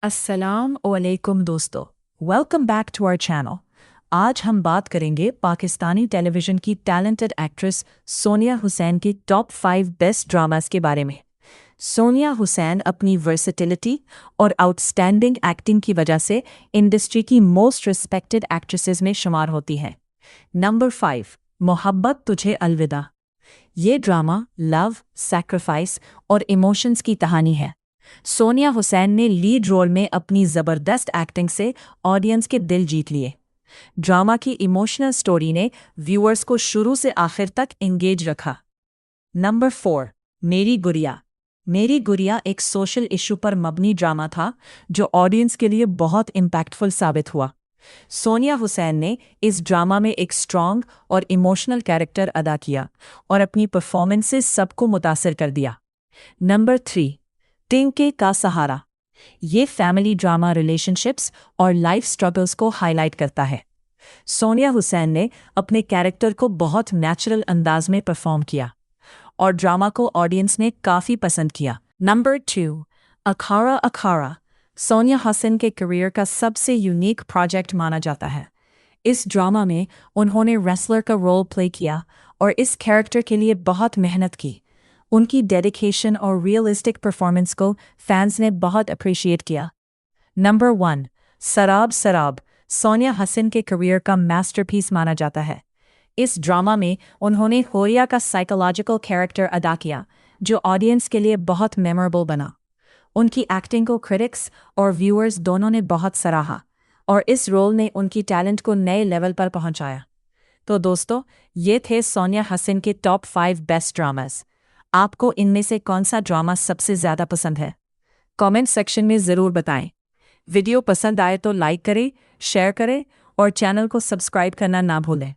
अस्सलाम वालेकुम दोस्तों, welcome back to our channel. आज हम बात करेंगे पाकिस्तानी टेलीविज़न की टैलेंटेड एक्ट्रेस सोनिया हुसैन के टॉप 5 बेस्ट ड्रामास के बारे में। सोनिया हुसैन अपनी वर्सेटिलिटी और आउटस्टैंडिंग एक्टिंग की वजह से इंडस्ट्री की मोस्ट रिस्पेक्टेड एक्ट्रेसेस में शुमार होती हैं। नंबर 5, मोहब्बत तुझे अलविदा। ये ड्रामा लव, सैक्रिफाइस और इमोशंस की कहानी है। सोनिया हुसैन ने लीड रोल में अपनी ज़बरदस्त एक्टिंग से ऑडियंस के दिल जीत लिए। ड्रामा की इमोशनल स्टोरी ने व्यूअर्स को शुरू से आखिर तक एंगेज रखा। नंबर 4, मेरी गुड़िया। मेरी गुड़िया एक सोशल इशू पर मबनी ड्रामा था जो ऑडियंस के लिए बहुत इम्पैक्टफुल साबित हुआ। सोनिया हुसैन ने इस ड्रामा में एक स्ट्रॉन्ग और इमोशनल कैरेक्टर अदा किया और अपनी परफॉर्मेंस से सबको मुतासिर कर दिया। नंबर 3, टिंके का सहारा। ये फैमिली ड्रामा रिलेशनशिप्स और लाइफ स्ट्रगल्स को हाईलाइट करता है। सोनिया हुसैन ने अपने कैरेक्टर को बहुत नेचुरल अंदाज में परफॉर्म किया और ड्रामा को ऑडियंस ने काफ़ी पसंद किया। नंबर 2, अखाड़ा अखाड़ा। सोनिया हुसैन के करियर का सबसे यूनिक प्रोजेक्ट माना जाता है। इस ड्रामा में उन्होंने रेसलर का रोल प्ले किया और इस कैरेक्टर के लिए बहुत मेहनत की। उनकी डेडिकेशन और रियलिस्टिक परफॉर्मेंस को फैंस ने बहुत अप्रिशिएट किया। नंबर 1, सराब सराब। सोनिया हुसैन के करियर का मास्टरपीस माना जाता है। इस ड्रामा में उन्होंने होरिया का साइकोलॉजिकल कैरेक्टर अदा किया जो ऑडियंस के लिए बहुत मेमोरेबल बना। उनकी एक्टिंग को क्रिटिक्स और व्यूअर्स दोनों ने बहुत सराहा और इस रोल ने उनकी टैलेंट को नए लेवल पर पहुंचाया। तो दोस्तों, ये थे सोनिया हुसैन के टॉप 5 बेस्ट ड्रामास। आपको इनमें से कौन सा ड्रामा सबसे ज़्यादा पसंद है? कमेंट सेक्शन में ज़रूर बताएं। वीडियो पसंद आए तो लाइक करें, शेयर करें और चैनल को सब्सक्राइब करना ना भूलें।